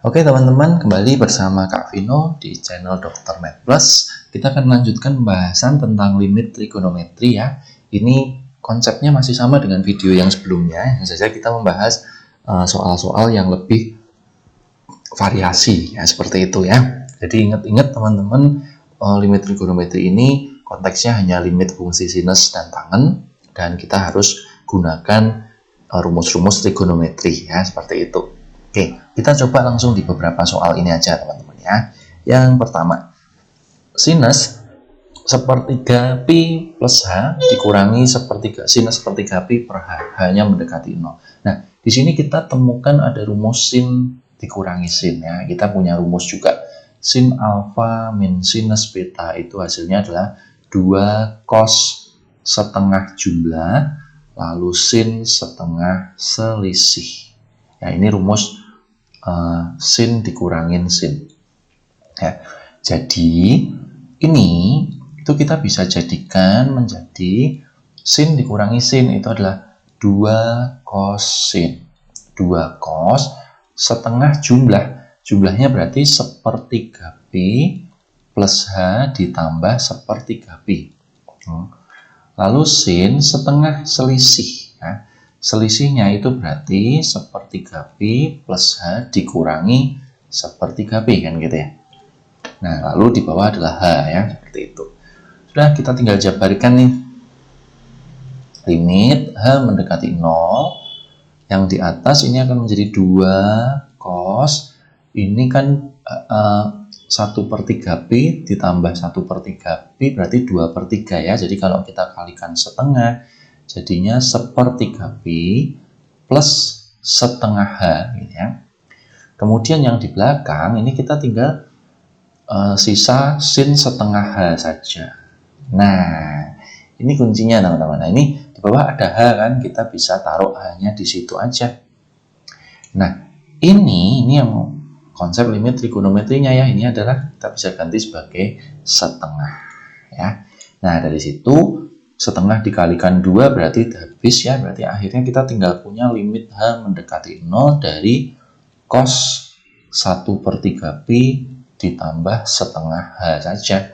Oke teman-teman, kembali bersama Kak Vino di channel Dr. Med Plus. Kita akan melanjutkan pembahasan tentang limit trigonometri ya. Ini konsepnya masih sama dengan video yang sebelumnya. Hanya saja kita membahas soal-soal yang lebih variasi ya, seperti itu ya. Jadi ingat-ingat teman-teman, limit trigonometri ini konteksnya hanya limit fungsi sinus dan tangen, dan kita harus gunakan rumus-rumus trigonometri ya, seperti itu. Oke, kita coba langsung di beberapa soal ini aja teman-teman ya. Yang pertama, sinus sepertiga pi plus h dikurangi sinus sepertiga pi per h, hanya mendekati 0. Nah, di sini kita temukan ada rumus sin dikurangi sin ya. Kita punya rumus juga, sin alfa min sinus beta itu hasilnya adalah 2 cos setengah jumlah lalu sin setengah selisih. Ya, ini rumus sin dikurangin sin ya. Jadi ini itu kita bisa jadikan menjadi sin dikurangi sin itu adalah 2 cos sin. 2 cos setengah jumlahnya berarti sepertiga pi plus h ditambah sepertiga pi. Lalu sin setengah selisih ya. Selisihnya itu berarti sepertiga pi plus h dikurangi sepertiga pi kan gitu ya. Nah, lalu di bawah adalah h ya, seperti itu. Sudah, kita tinggal jabarkan nih. Limit h mendekati 0. Yang di atas ini akan menjadi 2 cos. Ini kan 1/3 pi ditambah 1/3 pi berarti 2/3 ya. Jadi kalau kita kalikan setengah, jadinya sepertiga pi plus setengah h gitu ya. Kemudian yang di belakang ini kita tinggal sisa sin setengah h saja. Nah, ini kuncinya teman-teman. Nah, ini di bawah ada h kan, kita bisa taruh h-nya di situ aja. Nah, ini yang konsep limit trigonometrinya ya. Ini adalah kita bisa ganti sebagai setengah ya. Nah, dari situ setengah dikalikan 2 berarti habis ya. Berarti akhirnya kita tinggal punya limit h mendekati 0 dari cos 1/3 pi ditambah setengah h saja.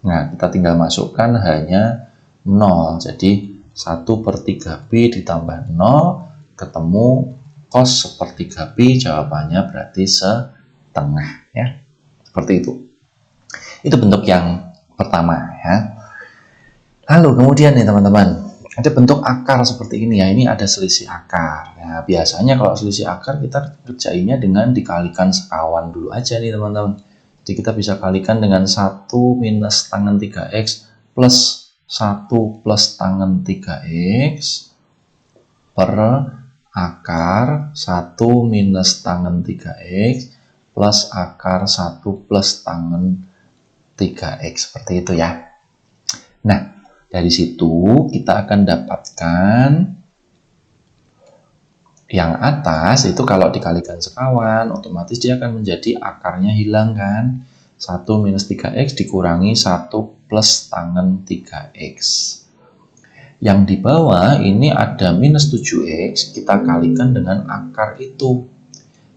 Nah, kita tinggal masukkan h-nya 0. Jadi 1/3 pi ditambah 0 ketemu cos 1/3 pi, jawabannya berarti setengah ya. Seperti itu. Itu bentuk yang pertama ya. Lalu kemudian nih teman-teman, ada bentuk akar seperti ini ya. Ini ada selisih akar. Nah, biasanya kalau selisih akar kita kerjainnya dengan dikalikan sekawan dulu aja nih teman-teman. Jadi kita bisa kalikan dengan 1 minus tangen 3x plus 1 plus tangen 3x per akar 1 minus tangen 3x plus akar 1 plus tangen 3x. Seperti itu ya. Nah, dari situ kita akan dapatkan yang atas itu kalau dikalikan sekawan, otomatis dia akan menjadi akarnya hilang kan. 1 minus 3x dikurangi 1 plus tangen 3x. Yang di bawah ini ada minus 7x, kita kalikan dengan akar itu.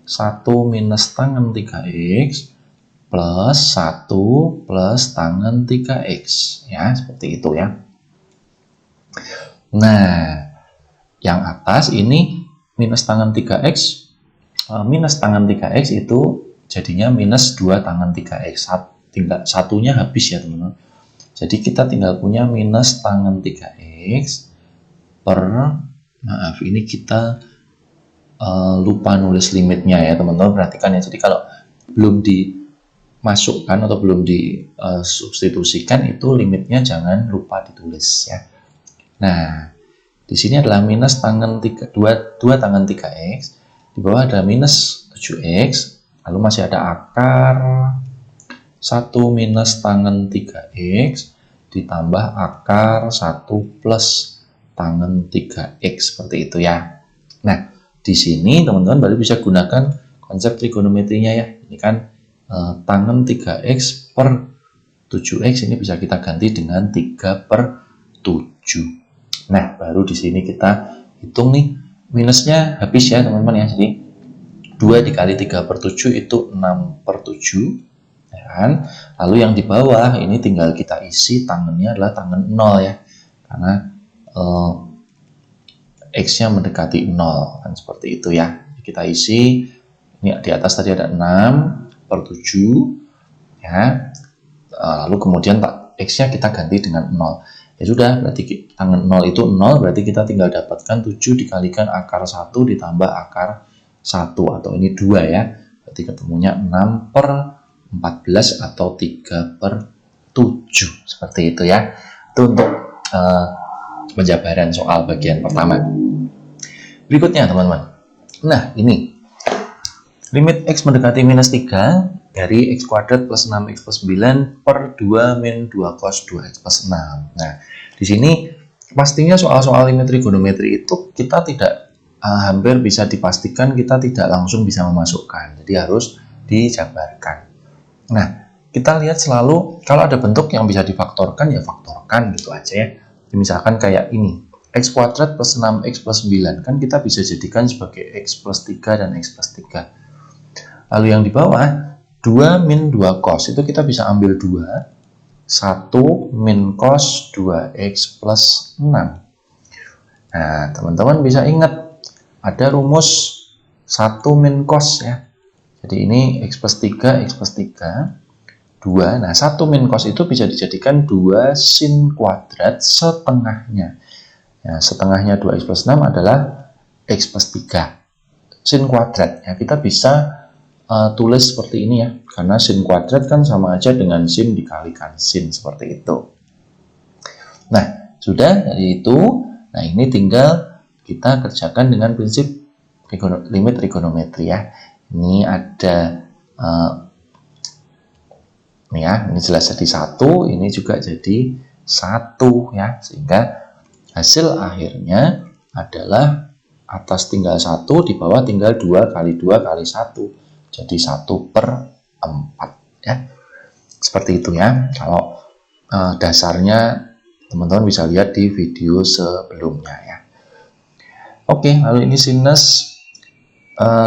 1 minus tangen 3x plus 1 plus tangen 3x ya, seperti itu ya. Nah, yang atas ini minus tangen 3x minus tangen 3x itu jadinya minus 2 tangen 3x. Tinggal satunya habis ya teman-teman. Jadi kita tinggal punya minus tangen 3x per, maaf ini kita lupa nulis limitnya ya teman-teman, perhatikan ya. Jadi kalau belum dimasukkan atau belum disubstitusikan itu limitnya jangan lupa ditulis ya. Nah, di sini adalah minus tangen 2 tangen 3x, di bawah ada minus 7x, lalu masih ada akar 1 minus tangen 3x ditambah akar 1 plus tangen 3x, seperti itu ya. Nah, di sini teman-teman baru bisa gunakan konsep trigonometrinya ya. Ini kan tangen 3x per 7x, ini bisa kita ganti dengan 3/7. Nah, baru di sini kita hitung nih minusnya habis ya teman-teman ya. Jadi 2 dikali 3/7 itu 6/7. Ya kan? Lalu yang di bawah ini tinggal kita isi tangannya adalah tangan 0 ya. Karena X-nya mendekati 0. Kan seperti itu ya. Kita isi, ini di atas tadi ada 6/7. Ya, lalu kemudian X-nya kita ganti dengan 0. Ya sudah, berarti tangan 0 itu 0, berarti kita tinggal dapatkan 7 dikalikan akar 1 ditambah akar 1, atau ini 2 ya. Berarti ketemunya 6/14 atau 3/7. Seperti itu ya. Itu untuk penjabaran soal bagian pertama. Berikutnya teman-teman. Nah, ini limit X mendekati minus 3 dari X kuadrat plus 6X plus 9 per 2 min 2 cos 2X plus 6. Nah, di sini pastinya soal-soal limit trigonometri itu kita tidak hampir bisa dipastikan kita tidak langsung bisa memasukkan. Jadi harus dijabarkan. Nah, kita lihat selalu kalau ada bentuk yang bisa difaktorkan ya faktorkan gitu aja ya. Misalkan kayak ini. X kuadrat plus 6X plus 9 kan kita bisa jadikan sebagai X plus 3 dan X plus 3. Lalu yang di bawah 2 min 2 cos itu kita bisa ambil 2, 1 min cos 2X plus 6. Nah, teman-teman bisa ingat ada rumus 1 min cos ya. Jadi ini X plus 3, X plus 3, 2. Nah, 1 min cos itu bisa dijadikan 2 sin kuadrat setengahnya. Ya, setengahnya 2X plus 6 adalah X plus 3. Sin kuadrat ya, kita bisa tulis seperti ini ya, karena sin kuadrat kan sama aja dengan sin dikalikan sin, seperti itu. Nah, sudah dari itu, nah ini tinggal kita kerjakan dengan prinsip limit trigonometri ya. Ini ada ini ya, ini jelas jadi 1, ini juga jadi 1 ya, sehingga hasil akhirnya adalah atas tinggal 1, di bawah tinggal 2 kali 2 kali 1. Jadi 1/4 ya. Seperti itu ya. Kalau dasarnya teman-teman bisa lihat di video sebelumnya ya. Oke, lalu ini sinus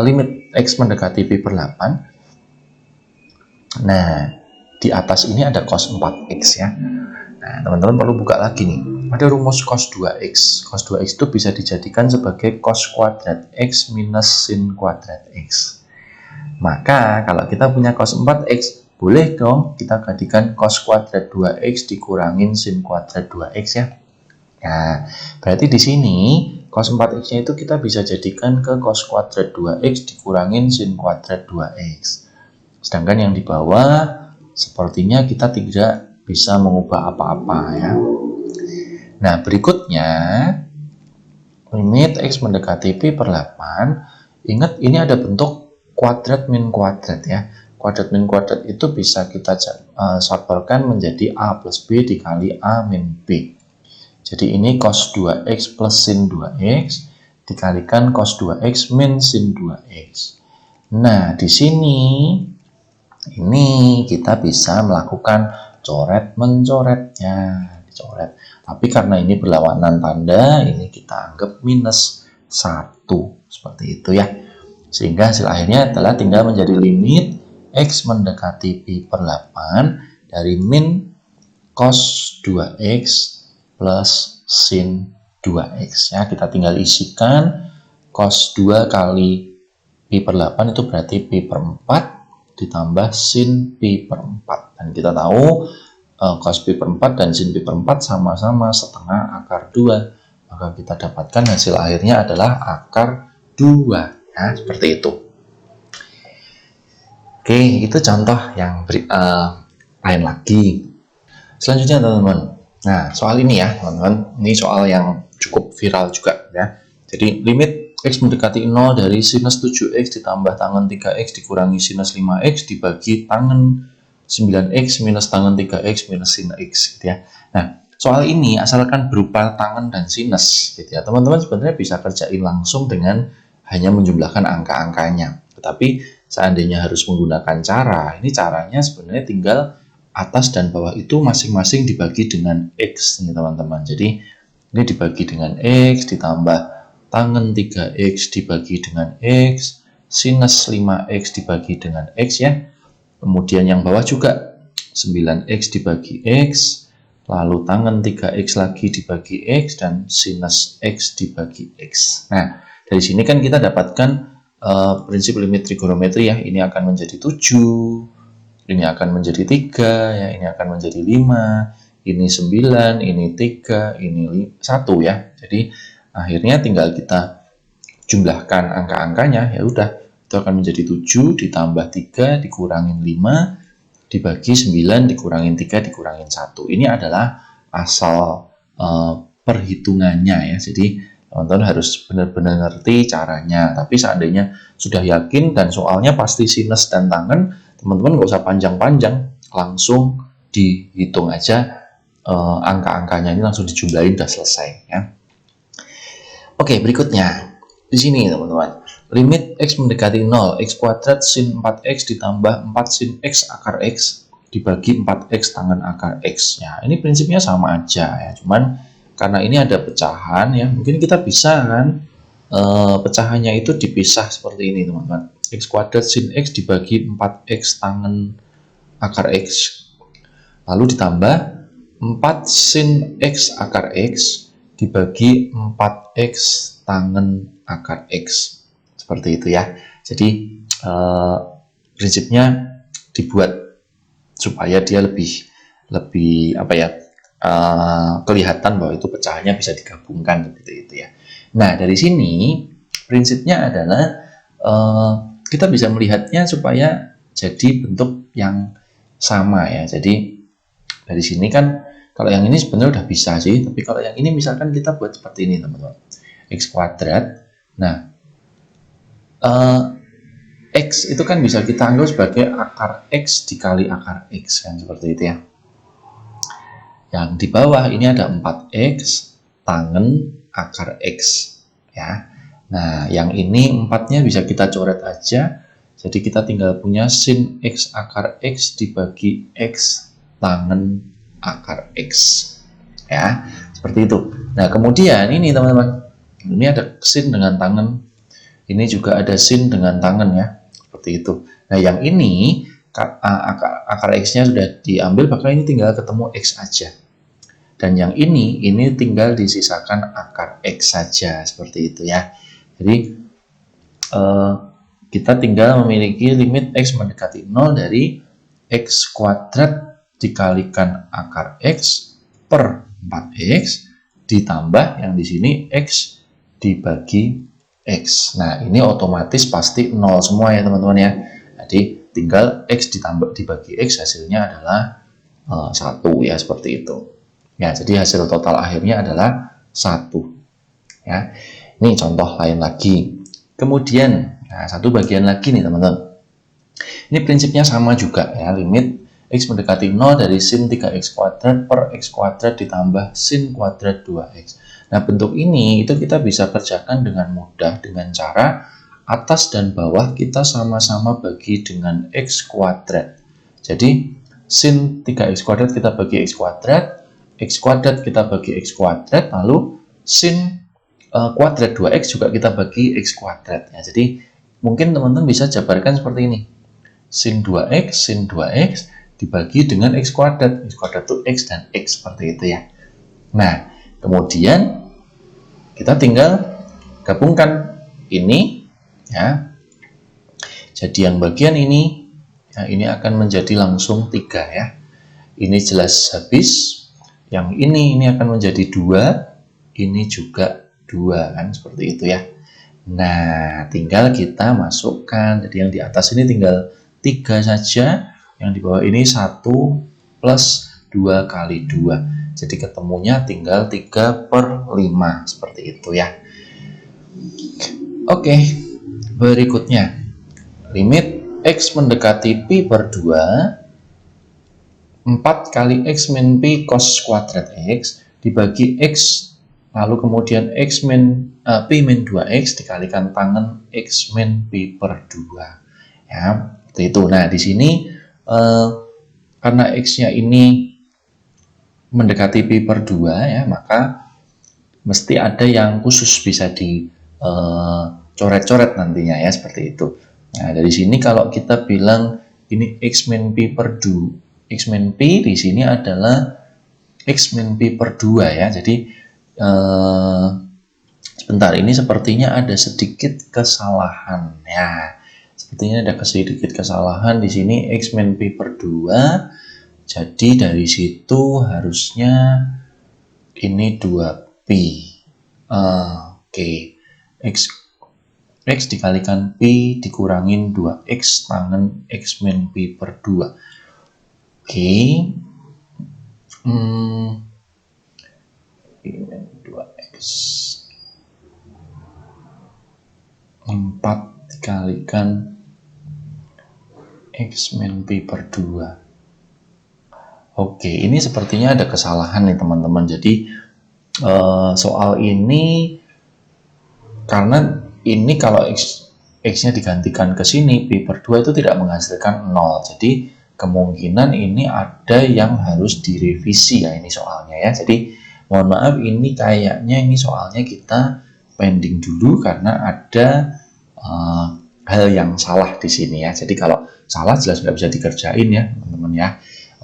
limit X mendekati pi/8. Nah, di atas ini ada cos 4X ya. Nah, teman-teman perlu buka lagi nih. Ada rumus cos 2X. Cos 2X itu bisa dijadikan sebagai cos kuadrat X minus sin kuadrat X. Maka, kalau kita punya cos 4X, boleh dong kita jadikan cos kuadrat 2X dikurangin sin kuadrat 2X ya. Nah, berarti di sini cos 4X-nya itu kita bisa jadikan ke cos kuadrat 2X dikurangin sin kuadrat 2X. Sedangkan yang di bawah, sepertinya kita tidak bisa mengubah apa-apa ya. Nah, berikutnya limit X mendekati pi/8. Ingat, ini ada bentuk kuadrat min kuadrat ya. Kuadrat min kuadrat itu bisa kita shortkan menjadi A plus B dikali A min B. Jadi ini cos 2X plus sin 2X dikalikan cos 2X min sin 2X. Nah, di sini ini kita bisa melakukan coret-mencoretnya, dicoret. Tapi karena ini berlawanan tanda, ini kita anggap minus 1, seperti itu ya. Sehingga hasil akhirnya adalah tinggal menjadi limit X mendekati pi/8 dari min cos 2X plus sin 2X ya. Kita tinggal isikan cos 2 kali pi/8 itu berarti pi/4 ditambah sin pi/4. Dan kita tahu cos pi/4 dan sin pi/4 sama-sama setengah akar 2. Maka kita dapatkan hasil akhirnya adalah akar 2. Ya, seperti itu. Oke, itu contoh yang lain lagi. Selanjutnya teman-teman. Nah, soal ini ya teman-teman. Ini soal yang cukup viral juga ya. Jadi limit X mendekati 0 dari sinus 7X ditambah tangan 3X dikurangi sinus 5X dibagi tangan 9X minus tangan 3X minus sin X gitu ya. Nah, soal ini asalkan berupa tangan dan sinus gitu ya. Teman-teman sebenarnya bisa kerjain langsung dengan hanya menjumlahkan angka-angkanya. Tetapi seandainya harus menggunakan cara, ini caranya sebenarnya tinggal atas dan bawah itu masing-masing dibagi dengan X nih teman-teman. Jadi ini dibagi dengan X ditambah tangan 3X dibagi dengan X sinus 5x dibagi dengan x ya. Kemudian yang bawah juga 9x dibagi x, lalu tangen 3x lagi dibagi x, dan sinus x dibagi x. Nah, dari sini kan kita dapatkan prinsip limit trigonometri ya. Ini akan menjadi 7, ini akan menjadi 3, ya, ini akan menjadi 5, ini 9, ini 3, ini 1 ya. Jadi akhirnya tinggal kita jumlahkan angka-angkanya, ya udah, itu akan menjadi 7 ditambah 3 dikurangin 5 dibagi 9 dikurangin 3 dikurangin 1. Ini adalah asal perhitungannya ya. Jadi teman-teman harus benar-benar ngerti caranya. Tapi seandainya sudah yakin dan soalnya pasti sinus dan tangen, teman-teman nggak usah panjang-panjang, langsung dihitung aja angka-angkanya, ini langsung dijumlahin, udah selesai ya. Oke, berikutnya di sini teman-teman, limit x mendekati 0, x kuadrat sin 4x ditambah 4 sin x akar x dibagi 4x tangen akar x. Ya, ini prinsipnya sama aja ya, cuman karena ini ada pecahan ya, mungkin kita bisa kan pecahannya itu dipisah seperti ini teman-teman. X kuadrat sin x dibagi 4x tangen akar x, lalu ditambah 4 sin x akar x dibagi 4x tangen akar x, seperti itu ya. Jadi prinsipnya dibuat supaya dia lebih apa ya, kelihatan bahwa itu pecahannya bisa digabungkan seperti itu ya. Nah, dari sini prinsipnya adalah kita bisa melihatnya supaya jadi bentuk yang sama ya. Jadi dari sini kan kalau yang ini sebenarnya udah bisa sih, tapi kalau yang ini misalkan kita buat seperti ini teman-teman, x kuadrat. Nah, x itu kan bisa kita anggap sebagai akar x dikali akar x kan, seperti itu ya. Yang di bawah ini ada 4x tangen akar x ya. Nah, yang ini 4-nya bisa kita coret aja. Jadi kita tinggal punya sin x akar x dibagi x tangen akar x ya, seperti itu. Nah, kemudian ini teman-teman, ini ada sin dengan tangen, ini juga ada sin dengan tangen ya, seperti itu. Nah, yang ini akar x-nya sudah diambil, maka ini tinggal ketemu x aja. Dan yang ini tinggal disisakan akar x saja, seperti itu ya. Jadi kita tinggal memiliki limit x mendekati 0 dari x kuadrat dikalikan akar x per 4x ditambah yang di sini x dibagi x. Nah, ini otomatis pasti 0 semua ya teman-teman ya. Jadi tinggal x ditambah dibagi x, hasilnya adalah 1 ya, seperti itu. Ya, jadi hasil total akhirnya adalah 1 ya. Ini contoh lain lagi. Kemudian, nah, satu bagian lagi nih teman-teman. Ini prinsipnya sama juga ya, limit x mendekati 0 dari sin 3x kuadrat per x kuadrat ditambah sin kuadrat 2x. Nah, bentuk ini itu kita bisa kerjakan dengan mudah dengan cara atas dan bawah kita sama-sama bagi dengan x kuadrat. Jadi sin 3x kuadrat kita bagi x kuadrat kita bagi x kuadrat, lalu sin kuadrat 2x juga kita bagi x kuadrat ya. Jadi mungkin teman-teman bisa jabarkan seperti ini. Sin 2x dibagi dengan x kuadrat itu x dan x, seperti itu ya. Nah, kemudian kita tinggal gabungkan ini ya. Jadi yang bagian ini ya, ini akan menjadi langsung 3 ya. Ini jelas habis. Yang ini akan menjadi 2, ini juga 2 kan, seperti itu ya. Nah, tinggal kita masukkan. Jadi yang di atas ini tinggal 3 saja. Yang di bawah ini 1 plus 2 kali 2. Jadi ketemunya tinggal 3 per 5. Seperti itu ya. Oke, berikutnya. Limit x mendekati pi per 2, 4 kali x min pi cos kuadrat x dibagi x, lalu kemudian x min pi min 2x dikalikan tangen x min pi per 2. Ya, seperti itu. Nah, di sini karena x-nya ini mendekati pi per 2 ya, maka mesti ada yang khusus bisa coret-coret nantinya ya, seperti itu. Nah, dari sini kalau kita bilang ini X min P per 2, X min P di sini adalah X min P per 2 ya. Jadi sebentar, ini sepertinya ada sedikit kesalahan ya. Sepertinya ada sedikit kesalahan di sini, X min P per 2. Jadi dari situ harusnya ini 2P. Oke. X dikalikan P dikurangin 2X tangen X min P per 2. Oke. P min 2X. 4 dikalikan X min P per 2. Oke, ini sepertinya ada kesalahan nih teman-teman. Jadi soal ini, karena ini kalau X-nya digantikan ke sini, P per 2 itu tidak menghasilkan 0. Jadi kemungkinan ini ada yang harus direvisi ya ini soalnya ya. Jadi mohon maaf, ini kayaknya ini soalnya kita pending dulu karena ada hal yang salah di sini ya. Jadi kalau salah jelas nggak bisa dikerjain ya teman-teman ya.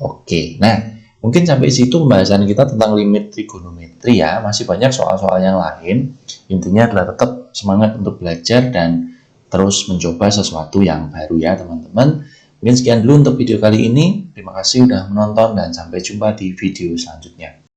Oke, nah mungkin sampai situ pembahasan kita tentang limit trigonometri ya. Masih banyak soal-soal yang lain. Intinya adalah tetap semangat untuk belajar dan terus mencoba sesuatu yang baru ya teman-teman. Mungkin sekian dulu untuk video kali ini. Terima kasih sudah menonton dan sampai jumpa di video selanjutnya.